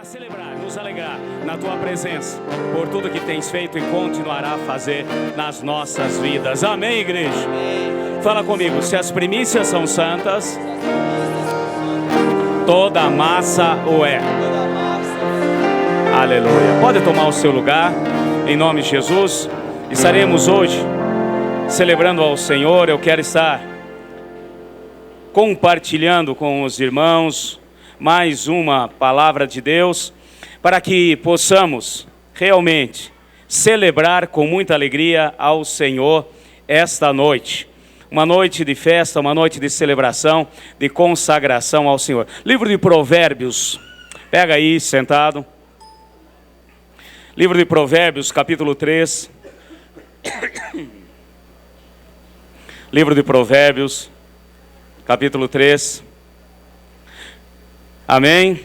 para celebrar, nos alegrar na Tua presença, por tudo que tens feito e continuará a fazer nas nossas vidas. Amém, igreja? Fala comigo, se as primícias são santas, toda a massa o é. Aleluia. Pode tomar o seu lugar, em nome de Jesus. Estaremos hoje celebrando ao Senhor. Eu quero estar compartilhando com os irmãos mais uma palavra de Deus, para que possamos realmente celebrar com muita alegria ao Senhor esta noite. Uma noite de festa, uma noite de celebração, de consagração ao Senhor. Livro de Provérbios, pega aí, sentado. Livro de Provérbios, capítulo 3. Livro de Provérbios, capítulo 3. Amém?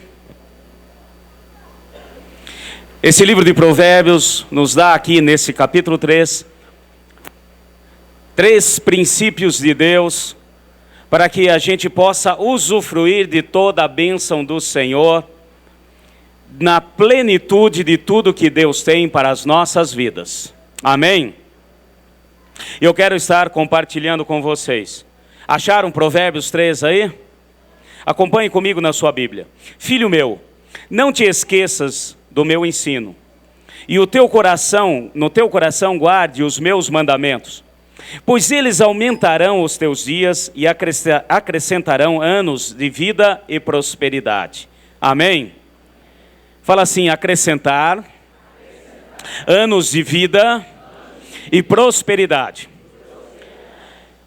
Esse livro de Provérbios nos dá aqui nesse capítulo 3, 3 princípios de Deus, para que a gente possa usufruir de toda a bênção do Senhor, na plenitude de tudo que Deus tem para as nossas vidas. Amém? Eu quero estar compartilhando com vocês. Acharam Provérbios 3 aí? Acompanhe comigo na sua Bíblia. Filho meu, não te esqueças do meu ensino, e no teu coração guarde os meus mandamentos, pois eles aumentarão os teus dias e acrescentarão anos de vida e prosperidade. Amém? Fala assim, acrescentar anos de vida e prosperidade.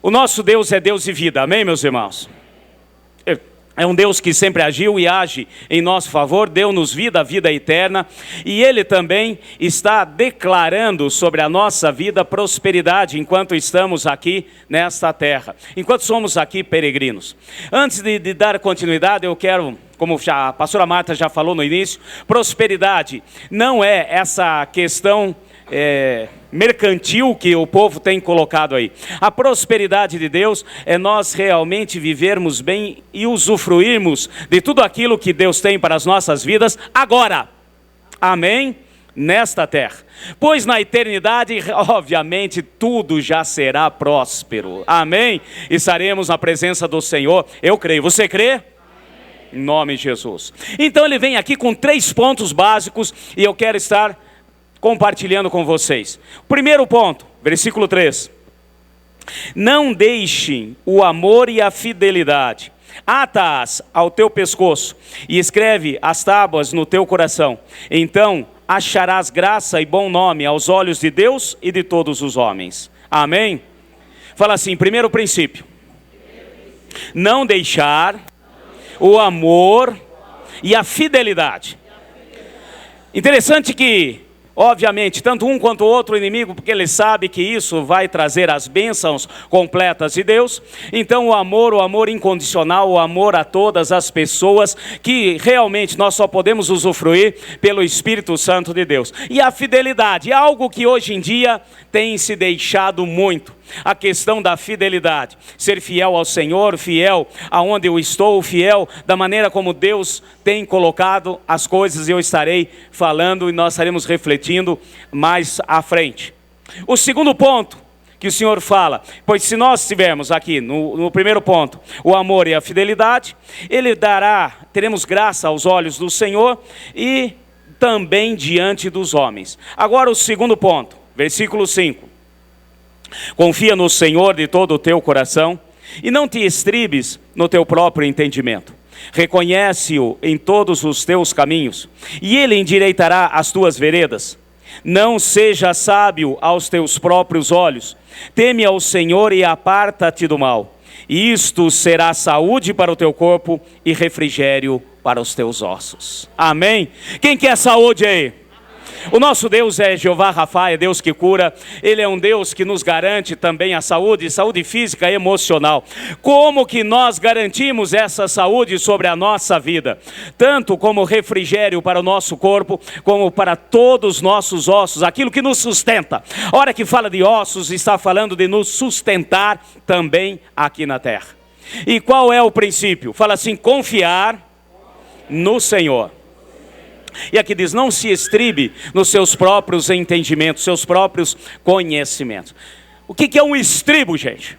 O nosso Deus é Deus de vida, amém, meus irmãos? É um Deus que sempre agiu e age em nosso favor, deu-nos vida, a vida eterna, e Ele também está declarando sobre a nossa vida prosperidade enquanto estamos aqui nesta terra, enquanto somos aqui peregrinos. Antes de dar continuidade, eu quero, como a pastora Marta já falou no início, prosperidade não é essa questão mercantil que o povo tem colocado aí. A prosperidade de Deus é nós realmente vivermos bem e usufruirmos de tudo aquilo que Deus tem para as nossas vidas agora. Amém? Nesta terra. Pois na eternidade, obviamente, tudo já será próspero. Amém? Estaremos na presença do Senhor. Eu creio. Você crê? Em nome de Jesus. Então ele vem aqui com 3 pontos básicos e eu quero estar compartilhando com vocês. Primeiro ponto, versículo 3. Não deixem o amor e a fidelidade. Ata-as ao teu pescoço e escreve as tábuas no teu coração. Então acharás graça e bom nome aos olhos de Deus e de todos os homens. Amém? Fala assim, primeiro princípio. Não deixar o amor e a fidelidade. Interessante que obviamente, tanto um quanto o outro inimigo, porque ele sabe que isso vai trazer as bênçãos completas de Deus. Então o amor incondicional, o amor a todas as pessoas, que realmente nós só podemos usufruir pelo Espírito Santo de Deus. E a fidelidade, algo que hoje em dia tem se deixado muito. A questão da fidelidade, ser fiel ao Senhor, fiel aonde eu estou, fiel da maneira como Deus tem colocado as coisas, eu estarei falando e nós estaremos refletindo mais à frente. O segundo ponto que o Senhor fala, pois se nós tivermos aqui no primeiro ponto, o amor e a fidelidade, teremos graça aos olhos do Senhor e também diante dos homens. Agora o segundo ponto, versículo 5. Confia no Senhor de todo o teu coração e não te estribes no teu próprio entendimento. Reconhece-o em todos os teus caminhos e Ele endireitará as tuas veredas. Não seja sábio aos teus próprios olhos. Teme ao Senhor e aparta-te do mal. Isto será saúde para o teu corpo e refrigério para os teus ossos. Amém? Quem quer saúde aí? O nosso Deus é Jeová Rafa, é Deus que cura. Ele é um Deus que nos garante também a saúde física e emocional. Como que nós garantimos essa saúde sobre a nossa vida? Tanto como refrigério para o nosso corpo, como para todos os nossos ossos, aquilo que nos sustenta. A hora que fala de ossos, está falando de nos sustentar também aqui na terra. E qual é o princípio? Fala assim, confiar no Senhor. E aqui diz, não se estribe nos seus próprios entendimentos, seus próprios conhecimentos. O que é um estribo, gente?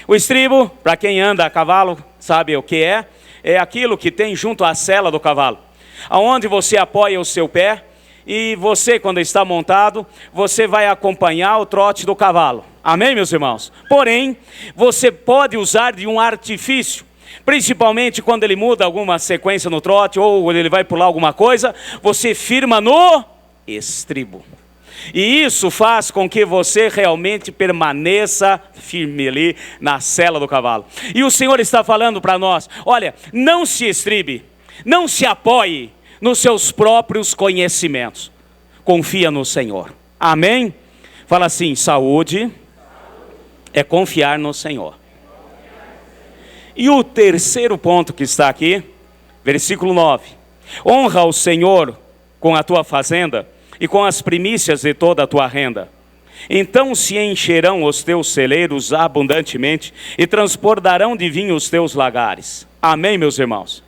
O estribo, para quem anda a cavalo, sabe o que é? É aquilo que tem junto à sela do cavalo, aonde você apoia o seu pé, e você, quando está montado, você vai acompanhar o trote do cavalo. Amém, meus irmãos? Porém, você pode usar de um artifício, principalmente quando ele muda alguma sequência no trote, ou ele vai pular alguma coisa, você firma no estribo. E isso faz com que você realmente permaneça firme ali na sela do cavalo. E o Senhor está falando para nós, olha, não se estribe, não se apoie nos seus próprios conhecimentos. Confia no Senhor. Amém? Fala assim, saúde é confiar no Senhor. E o terceiro ponto que está aqui, versículo 9. Honra o Senhor com a tua fazenda e com as primícias de toda a tua renda. Então se encherão os teus celeiros abundantemente e transbordarão de vinho os teus lagares. Amém, meus irmãos?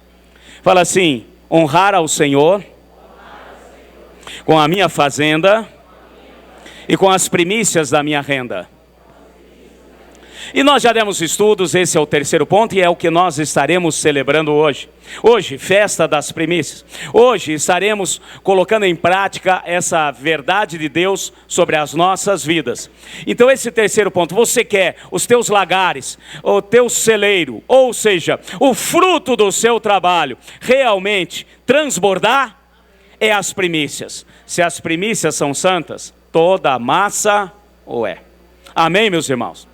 Fala assim, honrar ao Senhor com a minha fazenda e com as primícias da minha renda. E nós já demos estudos, esse é o terceiro ponto e é o que nós estaremos celebrando hoje. Hoje, festa das primícias. Hoje estaremos colocando em prática essa verdade de Deus sobre as nossas vidas. Então esse terceiro ponto, você quer os teus lagares, o teu celeiro, ou seja, o fruto do seu trabalho realmente transbordar, é as primícias. Se as primícias são santas, toda a massa o é. Amém, meus irmãos?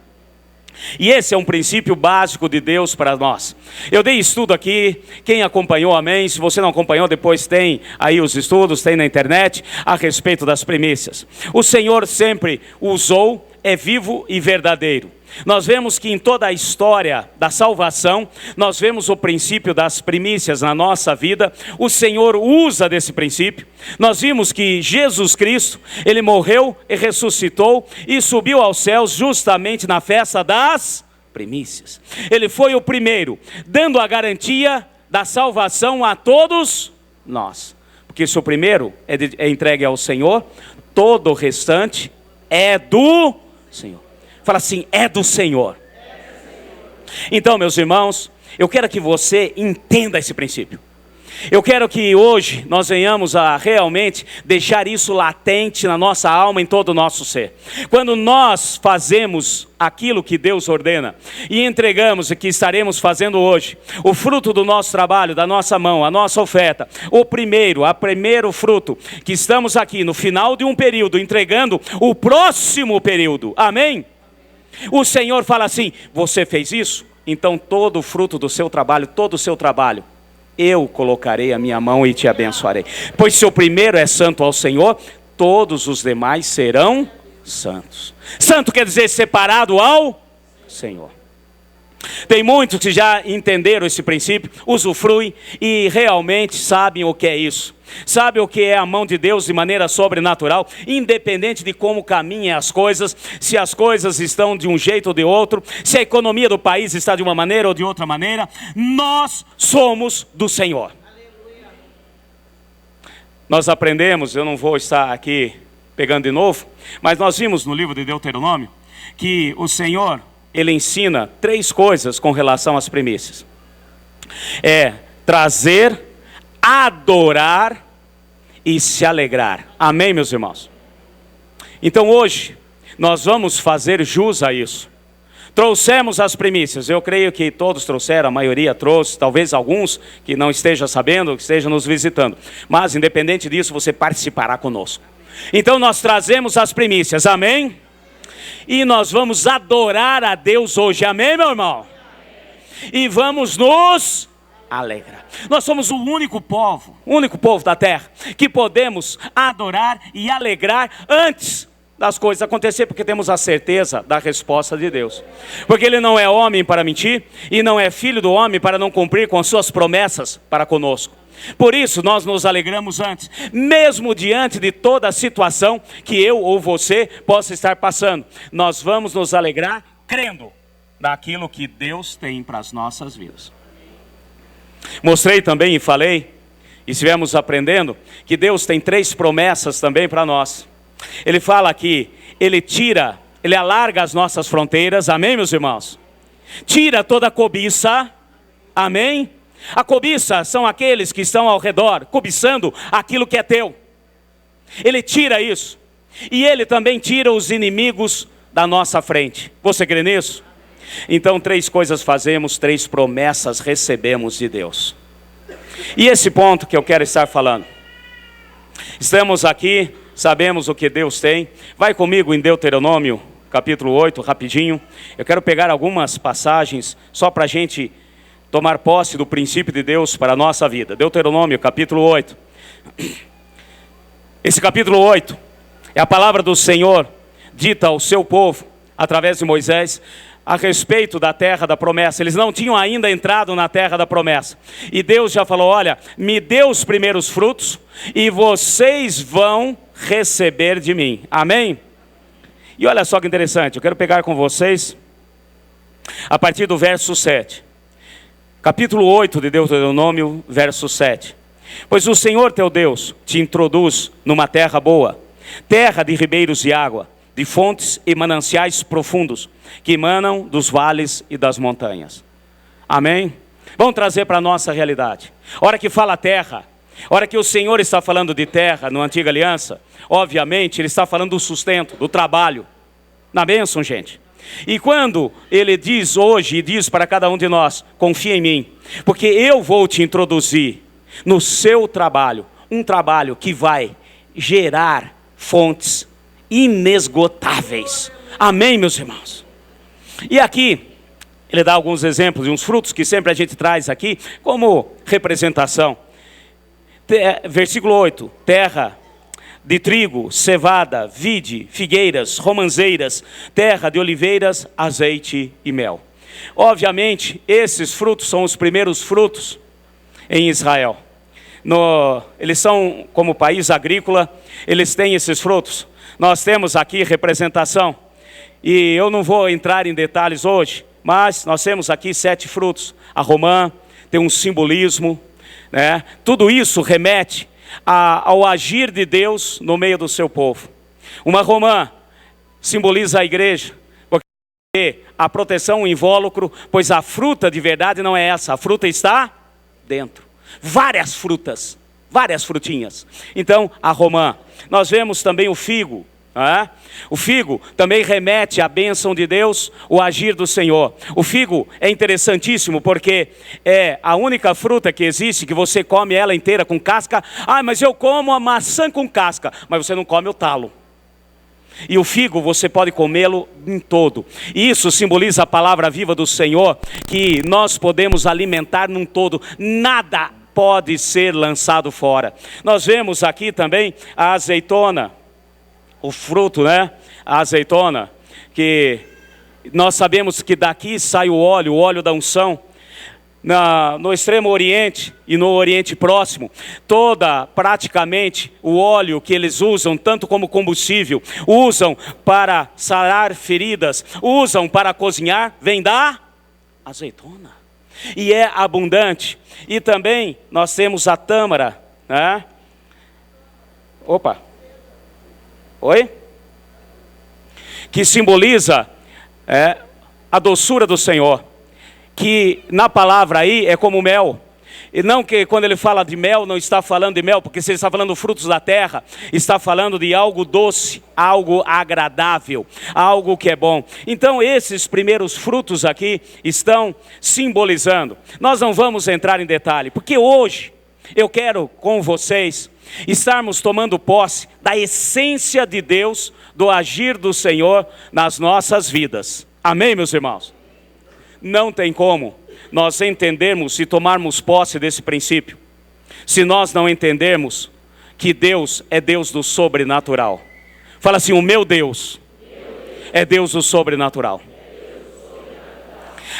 E esse é um princípio básico de Deus para nós. Eu dei estudo aqui, quem acompanhou, amém. Se você não acompanhou, depois tem aí os estudos, tem na internet, a respeito das primícias. O Senhor sempre usou, é vivo e verdadeiro. Nós vemos que em toda a história da salvação, nós vemos o princípio das primícias na nossa vida. O Senhor usa desse princípio. Nós vimos que Jesus Cristo, Ele morreu e ressuscitou e subiu aos céus justamente na festa das primícias. Ele foi o primeiro, dando a garantia da salvação a todos nós. Porque se o primeiro é entregue ao Senhor, todo o restante é do Senhor. Fala assim, é do Senhor. Então, meus irmãos, eu quero que você entenda esse princípio. Eu quero que hoje nós venhamos a realmente deixar isso latente na nossa alma, em todo o nosso ser. Quando nós fazemos aquilo que Deus ordena e entregamos o que estaremos fazendo hoje, o fruto do nosso trabalho, da nossa mão, a nossa oferta, o primeiro fruto, que estamos aqui no final de um período, entregando o próximo período. Amém? O Senhor fala assim, você fez isso? Então todo o fruto do seu trabalho, todo o seu trabalho, eu colocarei a minha mão e te abençoarei. Pois se o primeiro é santo ao Senhor, todos os demais serão santos. Santo quer dizer separado ao Senhor. Tem muitos que já entenderam esse princípio, usufruem e realmente sabem o que é isso. Sabe o que é a mão de Deus de maneira sobrenatural, independente de como caminhem as coisas, se as coisas estão de um jeito ou de outro, se a economia do país está de uma maneira ou de outra maneira, nós somos do Senhor. Nós aprendemos, eu não vou estar aqui pegando de novo, mas nós vimos no livro de Deuteronômio, que o Senhor, Ele ensina 3 coisas com relação às primícias. É trazer, adorar e se alegrar. Amém, meus irmãos? Então hoje, nós vamos fazer jus a isso. Trouxemos as primícias, eu creio que todos trouxeram, a maioria trouxe, talvez alguns que não estejam sabendo, que estejam nos visitando. Mas independente disso, você participará conosco. Então nós trazemos as primícias, amém? E nós vamos adorar a Deus hoje, amém, meu irmão? E vamos nos alegrar. Nós somos o único povo da terra, que podemos adorar e alegrar antes das coisas acontecer, porque temos a certeza da resposta de Deus. Porque Ele não é homem para mentir, e não é filho do homem para não cumprir com as suas promessas para conosco. Por isso nós nos alegramos antes, mesmo diante de toda a situação que eu ou você possa estar passando. Nós vamos nos alegrar crendo naquilo que Deus tem para as nossas vidas. Mostrei também e falei, e estivemos aprendendo que Deus tem 3 promessas também para nós. Ele fala que Ele alarga as nossas fronteiras, amém, meus irmãos? Tira toda a cobiça, amém? A cobiça são aqueles que estão ao redor, cobiçando aquilo que é teu. Ele tira isso. E Ele também tira os inimigos da nossa frente. Você crê nisso? Então 3 coisas fazemos, 3 promessas recebemos de Deus. E esse ponto que eu quero estar falando. Estamos aqui, sabemos o que Deus tem. Vai comigo em Deuteronômio, capítulo 8, rapidinho. Eu quero pegar algumas passagens, só para a gente tomar posse do princípio de Deus para a nossa vida. Deuteronômio, capítulo 8. Esse capítulo 8 é a palavra do Senhor dita ao seu povo, através de Moisés, a respeito da terra da promessa. Eles não tinham ainda entrado na terra da promessa. E Deus já falou, olha, me dê os primeiros frutos e vocês vão receber de mim. Amém? E olha só que interessante, eu quero pegar com vocês, a partir do verso 7. Capítulo 8 de Deuteronômio, verso 7. Pois o Senhor teu Deus te introduz numa terra boa, terra de ribeiros de água, de fontes e mananciais profundos, que emanam dos vales e das montanhas. Amém? Vamos trazer para a nossa realidade. A hora que fala terra, a hora que o Senhor está falando de terra, na antiga aliança, obviamente Ele está falando do sustento, do trabalho, na bênção, gente. E quando Ele diz hoje, e diz para cada um de nós, confia em mim, porque eu vou te introduzir no seu trabalho, um trabalho que vai gerar fontes inesgotáveis. Amém, meus irmãos? E aqui, ele dá alguns exemplos de uns frutos que sempre a gente traz aqui, como representação. Versículo 8, terra de trigo, cevada, vide, figueiras, romãzeiras, terra de oliveiras, azeite e mel. Obviamente, esses frutos são os primeiros frutos em Israel. Eles são, como país agrícola, eles têm esses frutos. Nós temos aqui representação, e eu não vou entrar em detalhes hoje, mas nós temos aqui 7 frutos. A romã tem um simbolismo, né? Tudo isso remete ao agir de Deus no meio do seu povo. Uma romã simboliza a igreja, porque a proteção, o invólucro, pois a fruta de verdade não é essa, a fruta está dentro. Várias frutas, várias frutinhas. Então, a romã. Nós vemos também o figo. O figo também remete à bênção de Deus, o agir do Senhor. O figo é interessantíssimo porque é a única fruta que existe que você come ela inteira com casca. Ah, mas eu como a maçã com casca, mas você não come o talo. E o figo você pode comê-lo em todo. Isso simboliza a palavra viva do Senhor, que nós podemos alimentar num todo. Nada pode ser lançado fora. Nós vemos aqui também a azeitona, o fruto, né? A azeitona, que nós sabemos que daqui sai o óleo da unção. No extremo oriente e no oriente próximo, praticamente o óleo que eles usam, tanto como combustível, usam para sarar feridas, usam para cozinhar, vem da azeitona. E é abundante. E também nós temos a tâmara, né? Oi? Que simboliza a doçura do Senhor. Que na palavra aí é como mel. E não que quando ele fala de mel, não está falando de mel, porque se ele está falando frutos da terra, está falando de algo doce, algo agradável, algo que é bom. Então esses primeiros frutos aqui estão simbolizando. Nós não vamos entrar em detalhe, porque hoje eu quero com vocês estarmos tomando posse da essência de Deus, do agir do Senhor nas nossas vidas. Amém, meus irmãos? Não tem como nós entendermos e tomarmos posse desse princípio, se nós não entendermos que Deus é Deus do sobrenatural. Fala assim, o meu Deus é Deus do sobrenatural.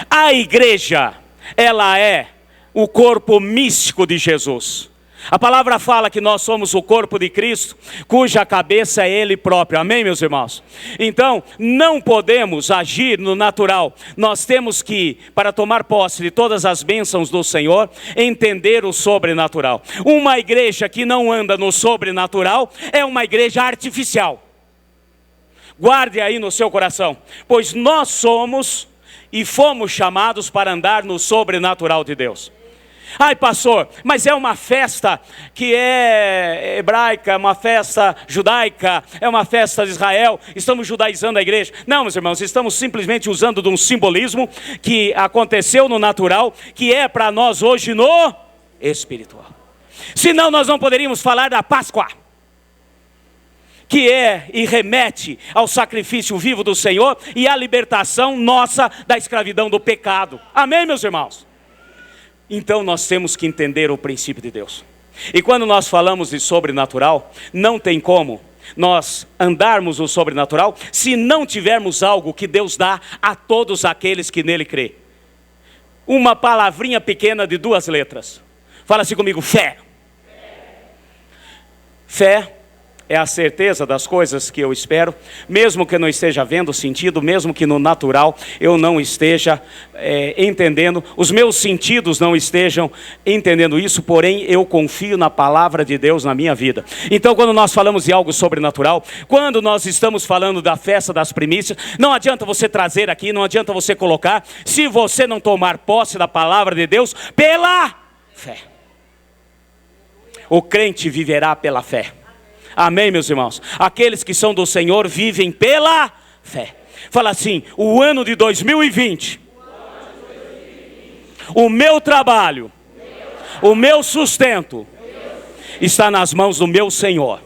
A igreja, ela é o corpo místico de Jesus. A palavra fala que nós somos o corpo de Cristo, cuja cabeça é Ele próprio. Amém, meus irmãos? Então, não podemos agir no natural. Nós temos que, para tomar posse de todas as bênçãos do Senhor, entender o sobrenatural. Uma igreja que não anda no sobrenatural é uma igreja artificial. Guarde aí no seu coração, pois nós somos e fomos chamados para andar no sobrenatural de Deus. Ai, pastor, mas é uma festa que é hebraica, é uma festa judaica, é uma festa de Israel, estamos judaizando a igreja. Não, meus irmãos, estamos simplesmente usando de um simbolismo que aconteceu no natural, que é para nós hoje no espiritual. Senão nós não poderíamos falar da Páscoa, que é e remete ao sacrifício vivo do Senhor e à libertação nossa da escravidão do pecado. Amém, meus irmãos? Então nós temos que entender o princípio de Deus. E quando nós falamos de sobrenatural, não tem como nós andarmos no sobrenatural se não tivermos algo que Deus dá a todos aqueles que nele crê. Uma palavrinha pequena de 2 letras. Fala assim comigo, fé. Fé é a certeza das coisas que eu espero, mesmo que eu não esteja vendo sentido, mesmo que no natural eu não esteja entendendo, os meus sentidos não estejam entendendo isso, porém eu confio na palavra de Deus na minha vida. Então quando nós falamos de algo sobrenatural, quando nós estamos falando da festa das primícias, não adianta você trazer aqui, não adianta você colocar, se você não tomar posse da palavra de Deus pela fé. O crente viverá pela fé. Amém, meus irmãos? Aqueles que são do Senhor vivem pela fé. Fala assim, o ano de 2020, o meu trabalho, o meu sustento, está nas mãos do meu Senhor.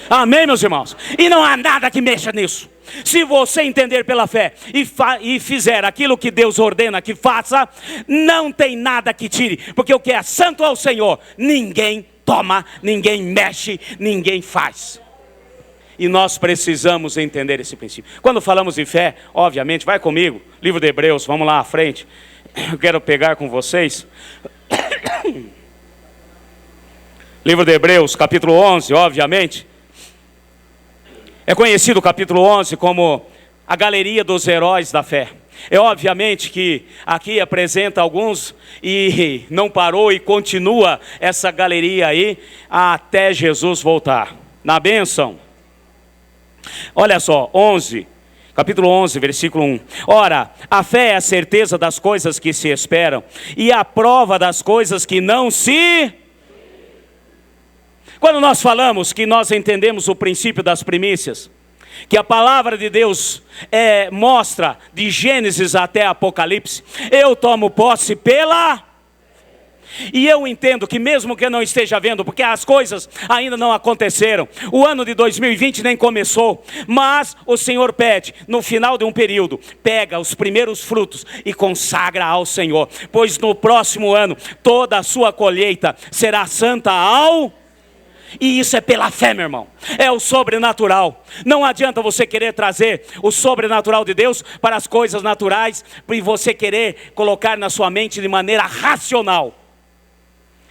Amém, meus irmãos? E não há nada que mexa nisso. Se você entender pela fé e fizer aquilo que Deus ordena que faça, não tem nada que tire, porque o que é santo ao Senhor, ninguém toma, ninguém mexe, ninguém faz. E nós precisamos entender esse princípio. Quando falamos de fé, obviamente, vai comigo, livro de Hebreus, vamos lá à frente. Eu quero pegar com vocês. Livro de Hebreus, capítulo 11, obviamente. É conhecido o capítulo 11 como a galeria dos heróis da fé. É obviamente que aqui apresenta alguns e não parou e continua essa galeria aí até Jesus voltar. Na bênção. Olha só, capítulo 11, versículo 1. Ora, a fé é a certeza das coisas que se esperam e a prova das coisas que não se... Quando nós falamos que nós entendemos o princípio das primícias, que a palavra de Deus mostra de Gênesis até Apocalipse, eu tomo posse pela... E eu entendo que mesmo que eu não esteja vendo, porque as coisas ainda não aconteceram, o ano de 2020 nem começou, mas o Senhor pede, no final de um período, pega os primeiros frutos e consagra ao Senhor, pois no próximo ano toda a sua colheita será santa ao... E isso é pela fé, meu irmão. É o sobrenatural. Não adianta você querer trazer o sobrenatural de Deus para as coisas naturais e você querer colocar na sua mente de maneira racional.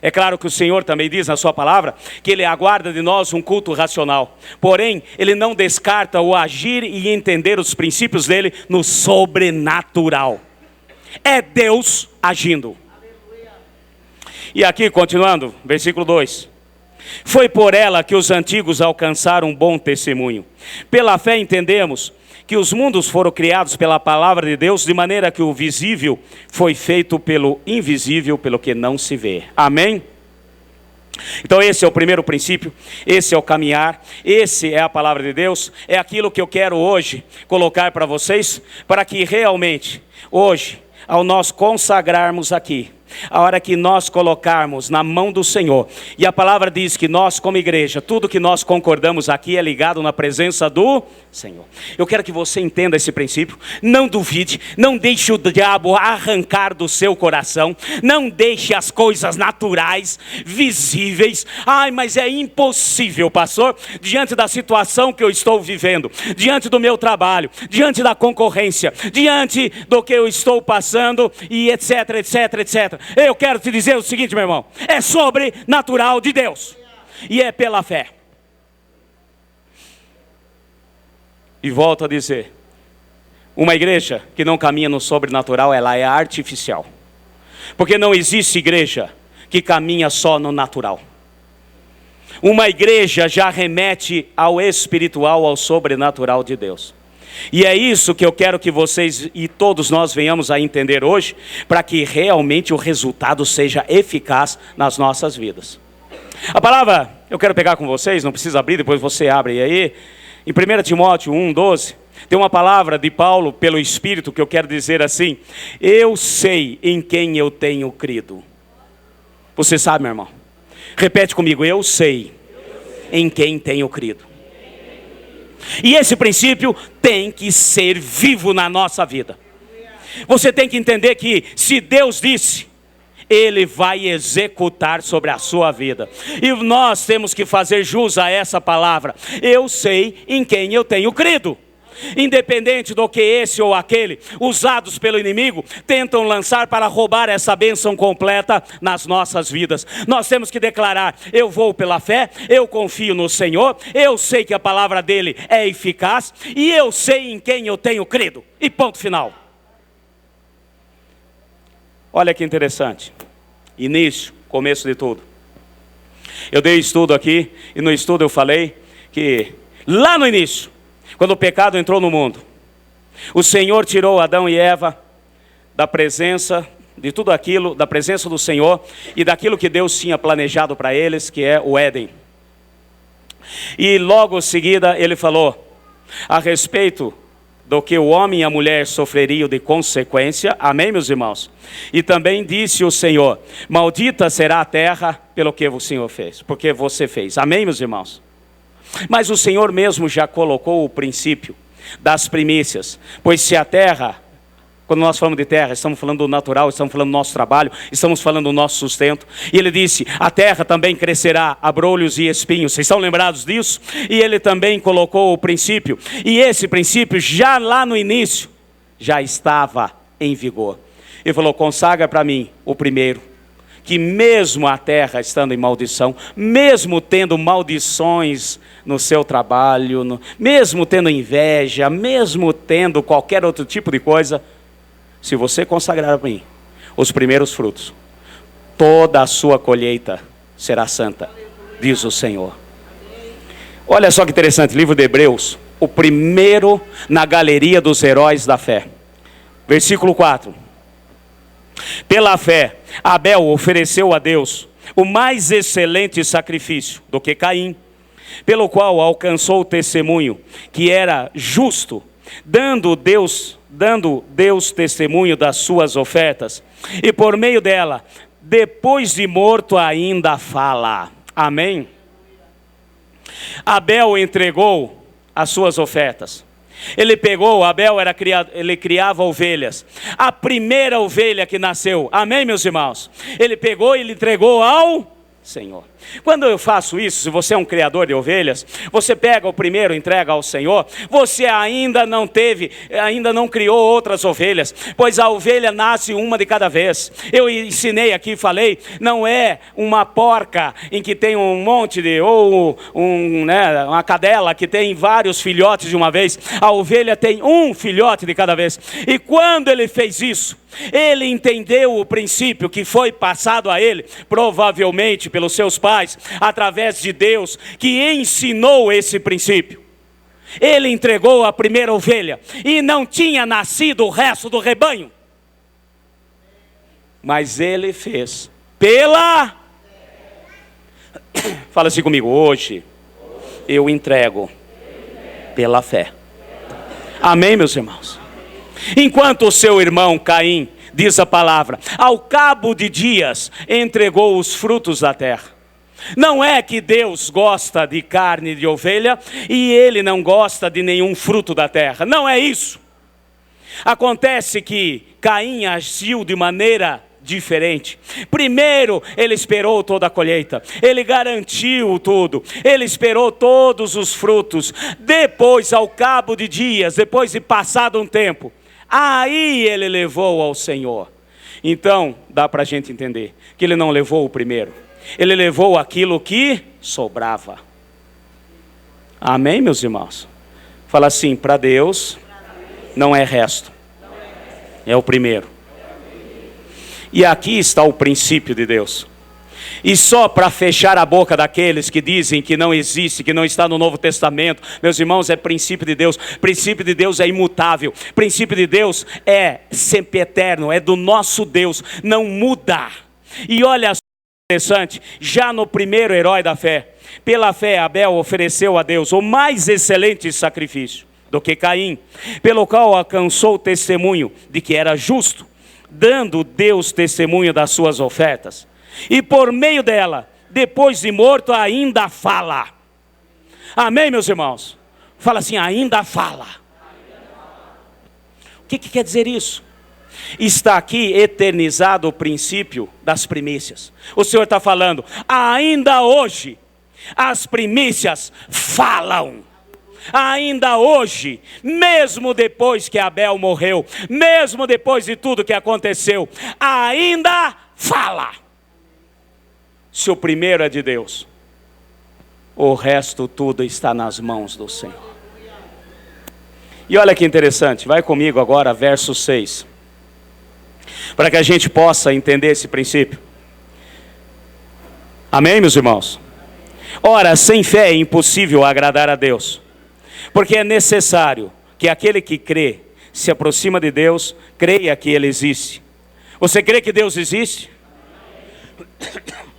É claro que o Senhor também diz na sua palavra que Ele aguarda de nós um culto racional. Porém, Ele não descarta o agir e entender os princípios dEle no sobrenatural. É Deus agindo. E aqui, continuando, versículo 2. Foi por ela que os antigos alcançaram um bom testemunho. Pela fé entendemos que os mundos foram criados pela palavra de Deus, de maneira que o visível foi feito pelo invisível, pelo que não se vê. Amém? Então esse é o primeiro princípio, esse é o caminhar, esse é a palavra de Deus, é aquilo que eu quero hoje colocar para vocês, para que realmente, hoje, ao nós consagrarmos aqui, a hora que nós colocarmos na mão do Senhor, e a palavra diz que nós como igreja, tudo que nós concordamos aqui é ligado na presença do Senhor. Eu quero que você entenda esse princípio, não duvide, não deixe o diabo arrancar do seu coração, não deixe as coisas naturais, visíveis. Ai, mas é impossível, pastor, diante da situação que eu estou vivendo, diante do meu trabalho, diante da concorrência, diante do que eu estou passando, e etc, etc, etc. terra. Eu quero te dizer o seguinte, meu irmão, é sobrenatural de Deus, e é pela fé. E volto a dizer, uma igreja que não caminha no sobrenatural, ela é artificial. Porque não existe igreja que caminha só no natural. Uma igreja já remete ao espiritual, ao sobrenatural de Deus. E é isso que eu quero que vocês e todos nós venhamos a entender hoje, para que realmente o resultado seja eficaz nas nossas vidas. A palavra, eu quero pegar com vocês, não precisa abrir, depois você abre aí. Em 1 Timóteo 1:12, tem uma palavra de Paulo pelo Espírito que eu quero dizer assim: eu sei em quem eu tenho crido. Você sabe, meu irmão? Repete comigo: eu sei em quem tenho crido. E esse princípio tem que ser vivo na nossa vida. Você tem que entender que se Deus disse, Ele vai executar sobre a sua vida. E nós temos que fazer jus a essa palavra. Eu sei em quem eu tenho crido. Independente do que esse ou aquele, usados pelo inimigo, tentam lançar para roubar essa bênção completa nas nossas vidas. Nós temos que declarar: eu vou pela fé, eu confio no Senhor, eu sei que a palavra dele é eficaz, e eu sei em quem eu tenho crido. E ponto final. Olha que interessante. Início, começo de tudo. Eu dei estudo aqui, e no estudo eu falei que lá no início, quando o pecado entrou no mundo, o Senhor tirou Adão e Eva da presença de tudo aquilo, da presença do Senhor e daquilo que Deus tinha planejado para eles, que é o Éden. E logo em seguida ele falou a respeito do que o homem e a mulher sofreriam de consequência. Amém, meus irmãos? E também disse o Senhor: maldita será a terra pelo que o Senhor fez, porque você fez. Amém, meus irmãos? Mas o Senhor mesmo já colocou o princípio das primícias. Pois se a terra, quando nós falamos de terra, estamos falando do natural, estamos falando do nosso trabalho, estamos falando do nosso sustento. E ele disse: a terra também crescerá abrolhos e espinhos. Vocês estão lembrados disso? E ele também colocou o princípio. E esse princípio já lá no início, já estava em vigor. Ele falou: consagra para mim o primeiro. Que mesmo a terra estando em maldição, mesmo tendo maldições no seu trabalho, mesmo tendo inveja, mesmo tendo qualquer outro tipo de coisa, se você consagrar para mim os primeiros frutos, toda a sua colheita será santa, diz o Senhor. Olha só que interessante, livro de Hebreus, o primeiro na galeria dos heróis da fé. Versículo 4. Pela fé, Abel ofereceu a Deus o mais excelente sacrifício do que Caim, pelo qual alcançou o testemunho que era justo, dando Deus testemunho das suas ofertas, e por meio dela, depois de morto, ainda fala. Amém? Abel entregou as suas ofertas. Ele criava ovelhas. A primeira ovelha que nasceu, amém, meus irmãos? Ele pegou e ele entregou ao Senhor. Quando eu faço isso, se você é um criador de ovelhas, você pega o primeiro, entrega ao Senhor, você ainda não criou outras ovelhas, pois a ovelha nasce uma de cada vez. Eu ensinei aqui, falei, não é uma porca em que tem um monte de, ou uma cadela que tem vários filhotes de uma vez. A ovelha tem um filhote de cada vez. E quando ele fez isso, ele entendeu o princípio que foi passado a ele, provavelmente pelos seus pais, através de Deus, que ensinou esse princípio. Ele entregou a primeira ovelha, e não tinha nascido o resto do rebanho, mas ele fez pela... Fala assim comigo: hoje eu entrego pela fé. Amém, meus irmãos? Enquanto o seu irmão Caim, diz a palavra, ao cabo de dias entregou os frutos da terra. Não é que Deus gosta de carne de ovelha e ele não gosta de nenhum fruto da terra. Não é isso. Acontece que Caim agiu de maneira diferente. Primeiro, ele esperou toda a colheita. Ele garantiu tudo. Ele esperou todos os frutos. Depois, ao cabo de dias, depois de passado um tempo, aí ele levou ao Senhor. Então, dá para a gente entender que ele não levou o primeiro. Ele levou aquilo que sobrava. Amém, meus irmãos? Fala assim, para Deus não é resto. É o primeiro. E aqui está o princípio de Deus. E só para fechar a boca daqueles que dizem que não existe, que não está no Novo Testamento, meus irmãos, é princípio de Deus. Princípio de Deus é imutável. Princípio de Deus é sempre eterno, é do nosso Deus, não muda. E olha só que interessante, já no primeiro herói da fé, pela fé Abel ofereceu a Deus o mais excelente sacrifício do que Caim, pelo qual alcançou o testemunho de que era justo, dando Deus testemunho das suas ofertas. E por meio dela, depois de morto, ainda fala. Amém, meus irmãos? Fala assim, ainda fala. O que quer dizer isso? Está aqui eternizado o princípio das primícias. O Senhor está falando, ainda hoje, as primícias falam. Ainda hoje, mesmo depois que Abel morreu, mesmo depois de tudo que aconteceu, ainda fala. Se o primeiro é de Deus, o resto tudo está nas mãos do Senhor. E olha que interessante, vai comigo agora, verso 6. Para que a gente possa entender esse princípio. Amém, meus irmãos? Ora, sem fé é impossível agradar a Deus. Porque é necessário que aquele que crê, se aproxima de Deus, creia que Ele existe. Você crê que Deus existe?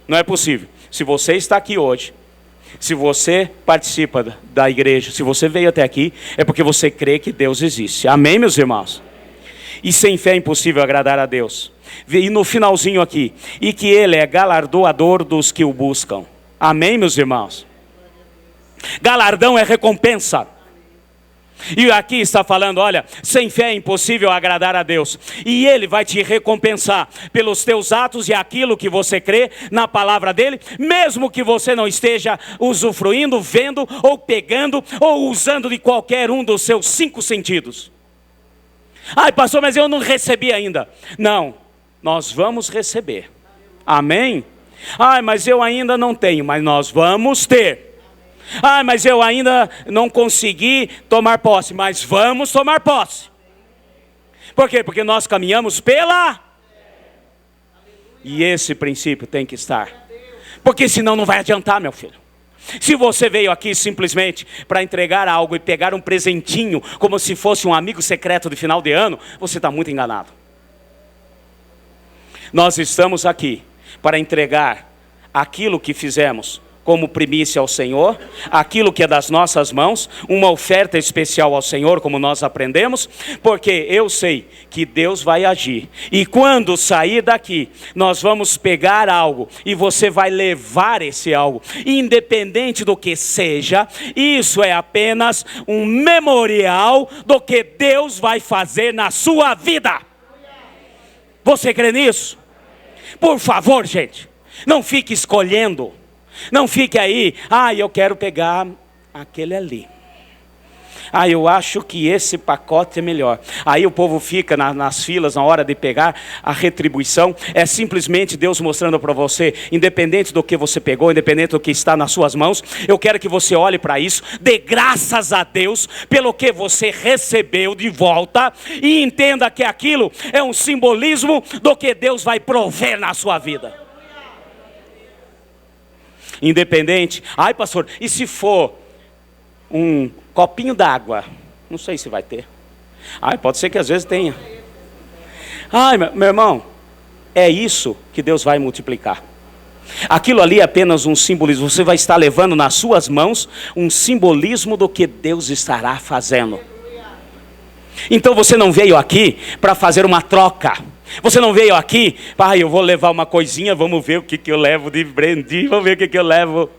Não é possível. Se você está aqui hoje, se você participa da igreja, se você veio até aqui, é porque você crê que Deus existe. Amém, meus irmãos? E sem fé é impossível agradar a Deus. E no finalzinho aqui, e que Ele é galardoador dos que o buscam. Amém, meus irmãos? Galardão é recompensa. E aqui está falando, olha, sem fé é impossível agradar a Deus. E Ele vai te recompensar pelos teus atos e aquilo que você crê na palavra dEle, mesmo que você não esteja usufruindo, vendo, ou pegando, ou usando de qualquer um dos seus 5 sentidos. Ai, pastor, mas eu não recebi ainda. Não, nós vamos receber. Amém? Ai, mas eu ainda não tenho, mas nós vamos ter. Ah, mas eu ainda não consegui tomar posse. Mas vamos tomar posse. Por quê? Porque nós caminhamos pela... E esse princípio tem que estar. Porque senão não vai adiantar, meu filho. Se você veio aqui simplesmente para entregar algo e pegar um presentinho, como se fosse um amigo secreto de final de ano, você está muito enganado. Nós estamos aqui para entregar aquilo que fizemos como primícia ao Senhor, aquilo que é das nossas mãos, uma oferta especial ao Senhor, como nós aprendemos, porque eu sei que Deus vai agir, e quando sair daqui, nós vamos pegar algo, e você vai levar esse algo, independente do que seja, isso é apenas um memorial do que Deus vai fazer na sua vida. Você crê nisso? Por favor, gente, não fique escolhendo. Não fique aí, eu quero pegar aquele ali. Eu acho que esse pacote é melhor. Aí o povo fica nas filas na hora de pegar a retribuição. É simplesmente Deus mostrando para você, independente do que você pegou, independente do que está nas suas mãos, eu quero que você olhe para isso, dê graças a Deus pelo que você recebeu de volta e entenda que aquilo é um simbolismo do que Deus vai prover na sua vida. Independente, pastor, e se for um copinho d'água? Não sei se vai ter. Pode ser que às vezes tenha. Meu irmão, é isso que Deus vai multiplicar. Aquilo ali é apenas um simbolismo. Você vai estar levando nas suas mãos um simbolismo do que Deus estará fazendo. Então você não veio aqui para fazer uma troca. Você não veio aqui, eu vou levar uma coisinha, vamos ver o que eu levo de brinde, vamos ver o que eu levo.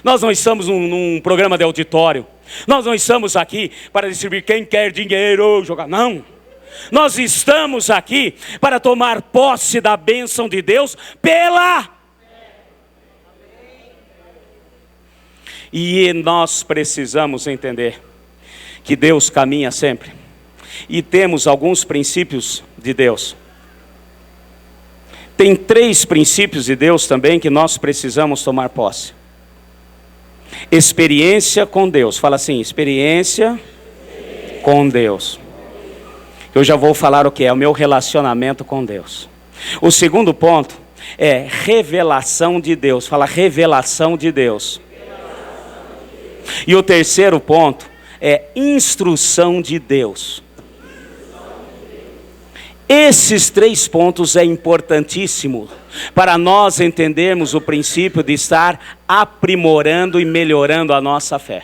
Nós não estamos num programa de auditório. Nós não estamos aqui para distribuir quem quer dinheiro, jogar. Não. Nós estamos aqui para tomar posse da bênção de Deus pela... E nós precisamos entender que Deus caminha sempre. E temos alguns princípios de Deus. Tem 3 princípios de Deus também que nós precisamos tomar posse. Experiência com Deus. Fala assim, experiência com Deus. Eu já vou falar o que é o meu relacionamento com Deus. O segundo ponto é revelação de Deus. Fala, revelação de Deus. E o terceiro ponto é instrução de Deus. Esses 3 pontos é importantíssimo para nós entendermos o princípio de estar aprimorando e melhorando a nossa fé.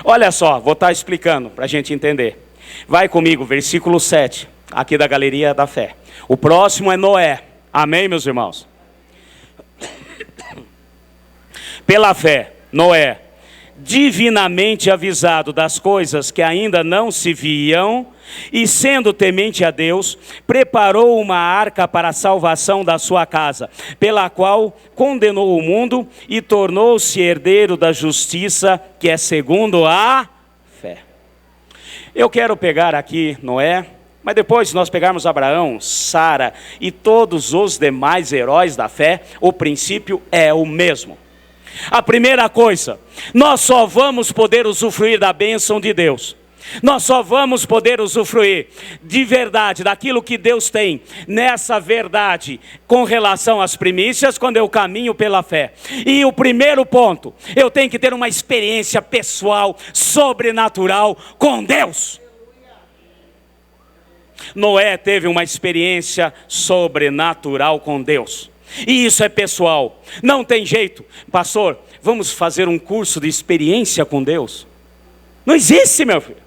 Olha só, vou estar explicando para a gente entender. Vai comigo, versículo 7, aqui da Galeria da Fé. O próximo é Noé. Amém, meus irmãos? Pela fé, Noé, divinamente avisado das coisas que ainda não se viam, e sendo temente a Deus, preparou uma arca para a salvação da sua casa, pela qual condenou o mundo e tornou-se herdeiro da justiça, que é segundo a fé. Eu quero pegar aqui Noé, mas depois, se nós pegarmos Abraão, Sara e todos os demais heróis da fé, o princípio é o mesmo. A primeira coisa, nós só vamos poder usufruir da bênção de Deus. Nós só vamos poder usufruir de verdade, daquilo que Deus tem nessa verdade com relação às primícias, quando eu caminho pela fé. E o primeiro ponto, eu tenho que ter uma experiência pessoal, sobrenatural com Deus. Noé teve uma experiência sobrenatural com Deus. E isso é pessoal, não tem jeito. Pastor, vamos fazer um curso de experiência com Deus? Não existe, meu filho.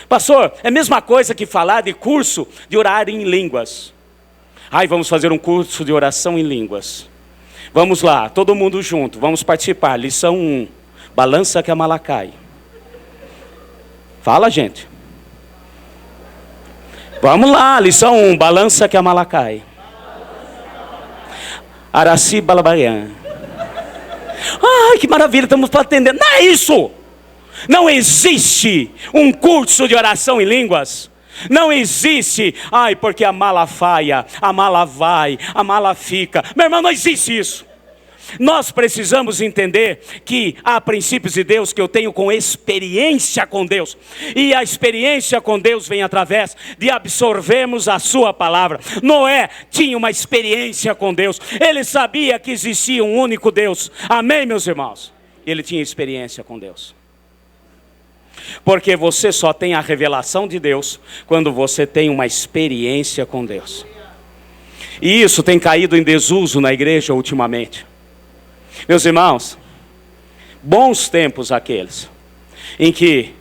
Pastor, é a mesma coisa que falar de curso de orar em línguas. Ai, vamos fazer um curso de oração em línguas. Vamos lá, todo mundo junto, vamos participar. Lição 1, balança que a mala cai. Fala, gente. Vamos lá, lição 1, balança que a mala cai. Araci Balabaian. Ai, que maravilha, estamos atendendo. Não é isso. Não existe um curso de oração em línguas. Não existe, ai, porque a mala falha, a mala vai, a mala fica. Meu irmão, não existe isso. Nós precisamos entender que há princípios de Deus que eu tenho com experiência com Deus. E a experiência com Deus vem através de absorvermos a sua palavra. Noé tinha uma experiência com Deus. Ele sabia que existia um único Deus. Amém, meus irmãos? Ele tinha experiência com Deus. Porque você só tem a revelação de Deus quando você tem uma experiência com Deus. E isso tem caído em desuso na igreja ultimamente. Meus irmãos, bons tempos aqueles em que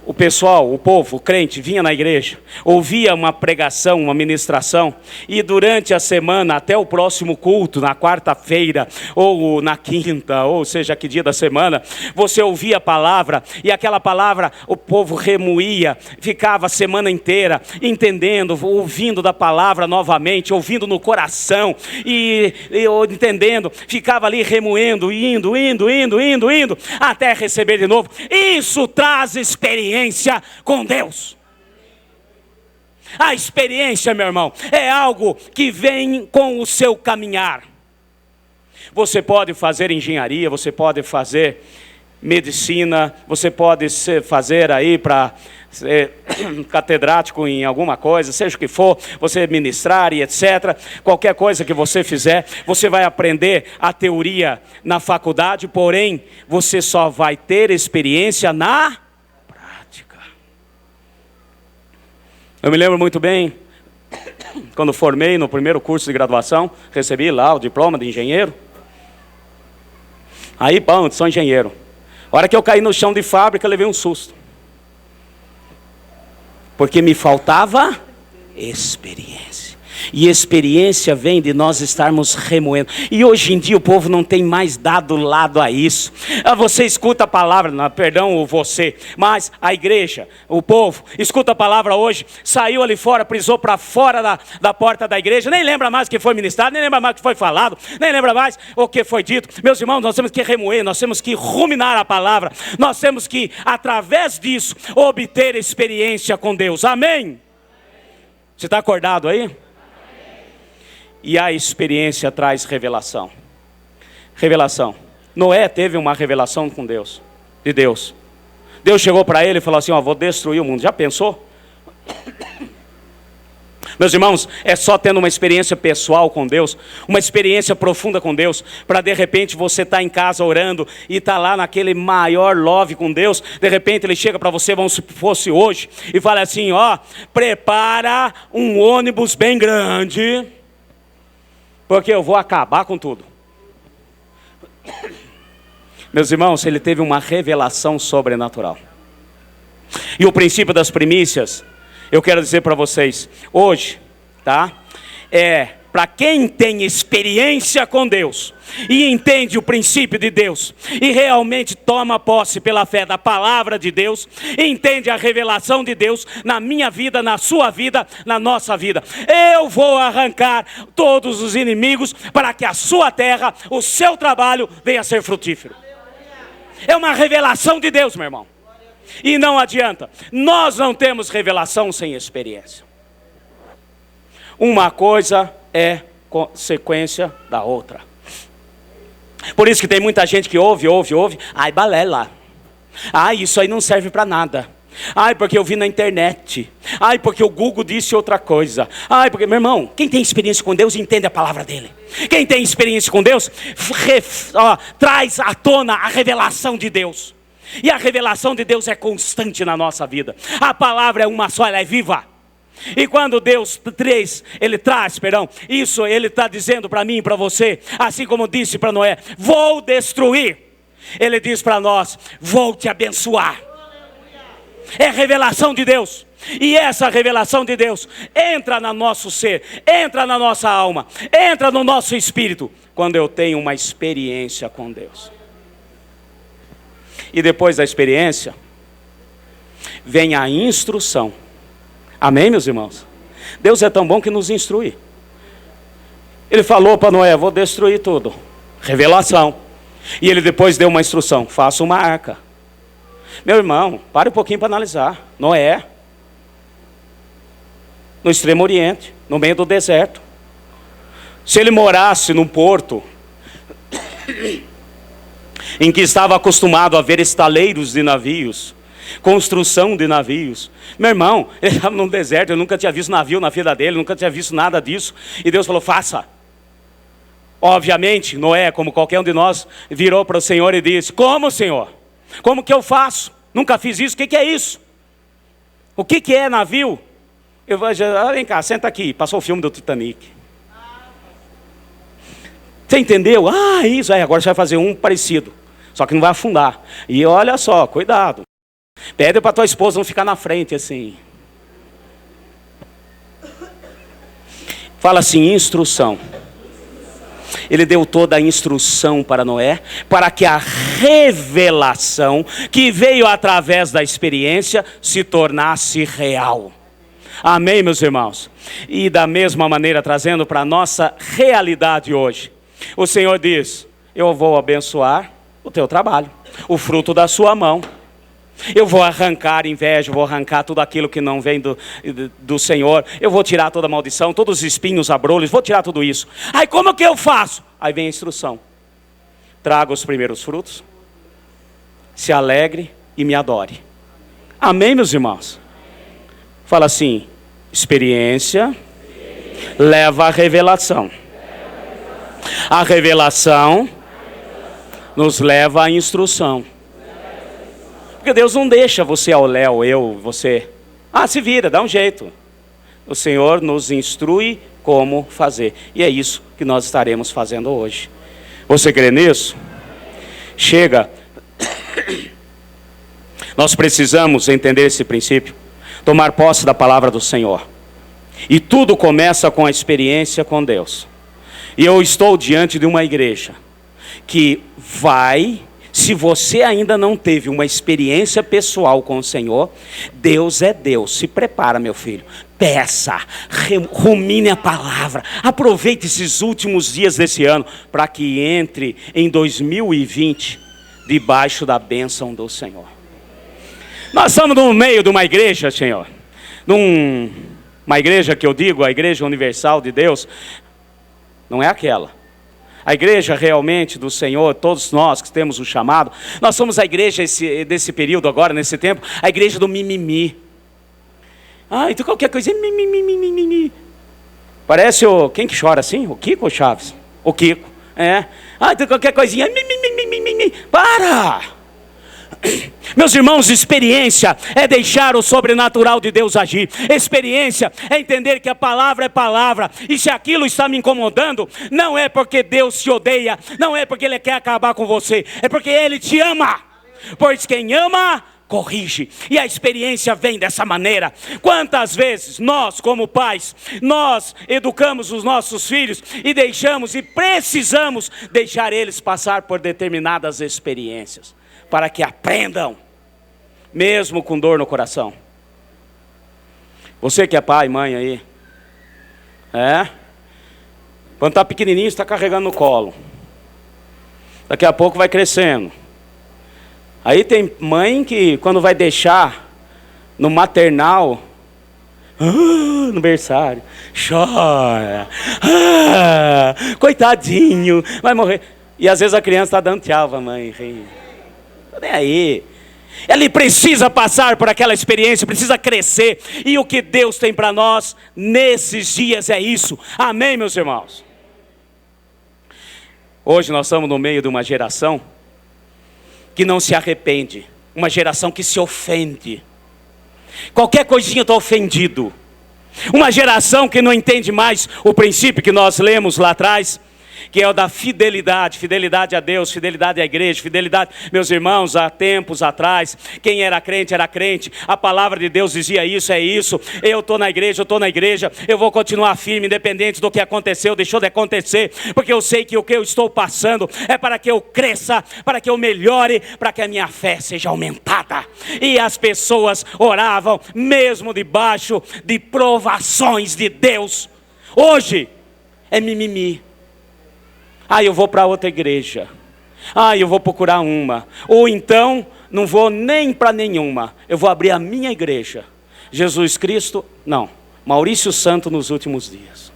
o pessoal, o povo, o crente vinha na igreja, ouvia uma pregação, uma ministração, e durante a semana, até o próximo culto, na quarta-feira, ou na quinta, ou seja, que dia da semana, você ouvia a palavra, e aquela palavra o povo remoía, ficava a semana inteira entendendo, ouvindo da palavra novamente, ouvindo no coração, e entendendo, ficava ali remoendo, indo, até receber de novo. Isso traz experiência com Deus. A experiência, meu irmão, é algo que vem com o seu caminhar. Você pode fazer engenharia, você pode fazer medicina, você pode fazer aí para ser catedrático em alguma coisa, seja o que for, você ministrar e etc. Qualquer coisa que você fizer, você vai aprender a teoria na faculdade, porém, você só vai ter experiência na prática. Eu me lembro muito bem, quando formei no primeiro curso de graduação, recebi lá o diploma de engenheiro. Aí, bom, sou engenheiro. A hora que eu caí no chão de fábrica, eu levei um susto. Porque me faltava experiência. E experiência vem de nós estarmos remoendo. E hoje em dia o povo não tem mais dado lado a isso. Você escuta a palavra, mas a igreja, o povo, escuta a palavra hoje, saiu ali fora, prisou para fora da porta da igreja, nem lembra mais o que foi ministrado, nem lembra mais o que foi falado, nem lembra mais o que foi dito. Meus irmãos, nós temos que remoer, nós temos que ruminar a palavra, nós temos que, através disso, obter experiência com Deus. Amém? Você está acordado aí? E a experiência traz revelação. Revelação. Noé teve uma revelação com Deus, de Deus. Deus chegou para ele e falou assim, ó, vou destruir o mundo. Já pensou? Meus irmãos, é só tendo uma experiência pessoal com Deus, uma experiência profunda com Deus, para de repente você estar em casa orando e estar lá naquele maior love com Deus, de repente Ele chega para você, vamos se fosse hoje, e fala assim, ó, prepara um ônibus bem grande, porque eu vou acabar com tudo. Meus irmãos, ele teve uma revelação sobrenatural. E o princípio das primícias, eu quero dizer para vocês, hoje, tá? Para quem tem experiência com Deus, e entende o princípio de Deus, e realmente toma posse pela fé da palavra de Deus, e entende a revelação de Deus na minha vida, na sua vida, na nossa vida. Eu vou arrancar todos os inimigos, para que a sua terra, o seu trabalho, venha a ser frutífero. É uma revelação de Deus, meu irmão. E não adianta, nós não temos revelação sem experiência. Uma coisa é consequência da outra. Por isso que tem muita gente que ouve, ai balela, ai isso aí não serve para nada, ai porque eu vi na internet, ai porque o Google disse outra coisa, ai porque, meu irmão, quem tem experiência com Deus entende a palavra dele. Quem tem experiência com Deus traz à tona a revelação de Deus. E a revelação de Deus é constante na nossa vida. A palavra é uma só, ela é viva. E quando Deus traz, isso Ele está dizendo para mim e para você, assim como disse para Noé, vou destruir. Ele diz para nós, vou te abençoar. É revelação de Deus. E essa revelação de Deus entra no nosso ser, entra na nossa alma, entra no nosso espírito, quando eu tenho uma experiência com Deus. E depois da experiência, vem a instrução. Amém, meus irmãos? Deus é tão bom que nos instrui. Ele falou para Noé, vou destruir tudo. Revelação. E ele depois deu uma instrução, faça uma arca. Meu irmão, pare um pouquinho para analisar. Noé, no extremo oriente, no meio do deserto. Se ele morasse num porto em que estava acostumado a ver estaleiros de navios, construção de navios. Meu irmão, ele estava num deserto, eu nunca tinha visto navio na vida dele, nunca tinha visto nada disso. E Deus falou, faça. Obviamente, Noé, como qualquer um de nós, virou para o Senhor e disse, como, Senhor? Como que eu faço? Nunca fiz isso, o que é isso? O que é navio? Vem cá, senta aqui, passou o filme do Titanic. Você entendeu? Isso aí, agora você vai fazer um parecido. Só que não vai afundar. E olha só, cuidado. Pede para tua esposa não ficar na frente assim. Fala assim, instrução. Ele deu toda a instrução para Noé, para que a revelação que veio através da experiência se tornasse real. Amém, meus irmãos? E da mesma maneira, trazendo para a nossa realidade hoje. O Senhor diz, eu vou abençoar o teu trabalho, o fruto da sua mão. Eu vou arrancar inveja, vou arrancar tudo aquilo que não vem do Senhor. Eu vou tirar toda a maldição, todos os espinhos, abrolhos, vou tirar tudo isso. Aí como que eu faço? Aí vem a instrução. Traga os primeiros frutos, se alegre e me adore. Amém, meus irmãos? Fala assim, experiência leva à revelação. A revelação nos leva à instrução. Porque Deus não deixa você ao léu, você. Se vira, dá um jeito. O Senhor nos instrui como fazer. E é isso que nós estaremos fazendo hoje. Você crê nisso? Chega. Nós precisamos entender esse princípio. Tomar posse da palavra do Senhor. E tudo começa com a experiência com Deus. E eu estou diante de uma igreja que vai, se você ainda não teve uma experiência pessoal com o Senhor, Deus é Deus. Se prepara, meu filho. Peça, rumine a palavra. Aproveite esses últimos dias desse ano para que entre em 2020 debaixo da bênção do Senhor. Nós estamos no meio de uma igreja, Senhor. Uma igreja que eu digo, a Igreja Universal de Deus. não é aquela. A igreja realmente do Senhor, todos nós que temos um chamado, nós somos a igreja desse período agora, nesse tempo, a igreja do mimimi. Então qualquer coisa, mimimi. Parece quem que chora assim? O Kiko ou Chaves? O Kiko. Então qualquer coisinha, mimimi. Para! Meus irmãos, experiência é deixar o sobrenatural de Deus agir. Experiência é entender que a palavra é palavra. E se aquilo está me incomodando, não é porque Deus te odeia, não é porque Ele quer acabar com você, é porque Ele te ama. Pois quem ama, corrige. E a experiência vem dessa maneira. Quantas vezes nós, como pais, nós educamos os nossos filhos e deixamos e precisamos deixar eles passar por determinadas experiências, para que aprendam, mesmo com dor no coração. Você que é pai, mãe aí, quando está pequenininho, está carregando no colo. Daqui a pouco vai crescendo. Aí tem mãe que quando vai deixar no maternal, no berçário, chora, coitadinho, vai morrer. E às vezes a criança está dando tchau para a mãe, nem aí. Ele precisa passar por aquela experiência, precisa crescer. E o que Deus tem para nós nesses dias é isso. Amém, meus irmãos? Hoje nós estamos no meio de uma geração que não se arrepende. Uma geração que se ofende. Qualquer coisinha estou ofendido. Uma geração que não entende mais o princípio que nós lemos lá atrás, que é o da fidelidade, fidelidade a Deus, fidelidade à igreja, fidelidade, meus irmãos, há tempos atrás, quem era crente, a palavra de Deus dizia isso, é isso, eu estou na igreja, eu vou continuar firme, independente do que aconteceu, deixou de acontecer, porque eu sei que o que eu estou passando é para que eu cresça, para que eu melhore, para que a minha fé seja aumentada. E as pessoas oravam, mesmo debaixo de provações de Deus. Hoje, é mimimi. Eu vou para outra igreja. Eu vou procurar uma. Ou então, não vou nem para nenhuma. Eu vou abrir a minha igreja. Jesus Cristo, não. Maurício Santo nos últimos dias.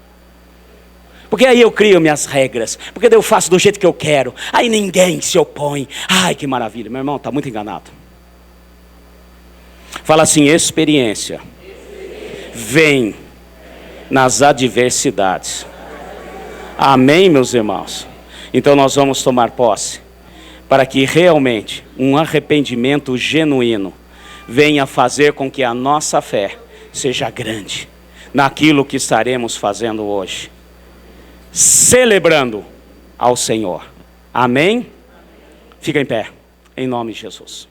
Porque aí eu crio minhas regras. Porque daí eu faço do jeito que eu quero. Aí ninguém se opõe. Que maravilha. Meu irmão, está muito enganado. Fala assim, experiência vem nas adversidades. Amém, meus irmãos? Então nós vamos tomar posse, para que realmente um arrependimento genuíno venha fazer com que a nossa fé seja grande, naquilo que estaremos fazendo hoje, celebrando ao Senhor. Amém? Fica em pé, em nome de Jesus.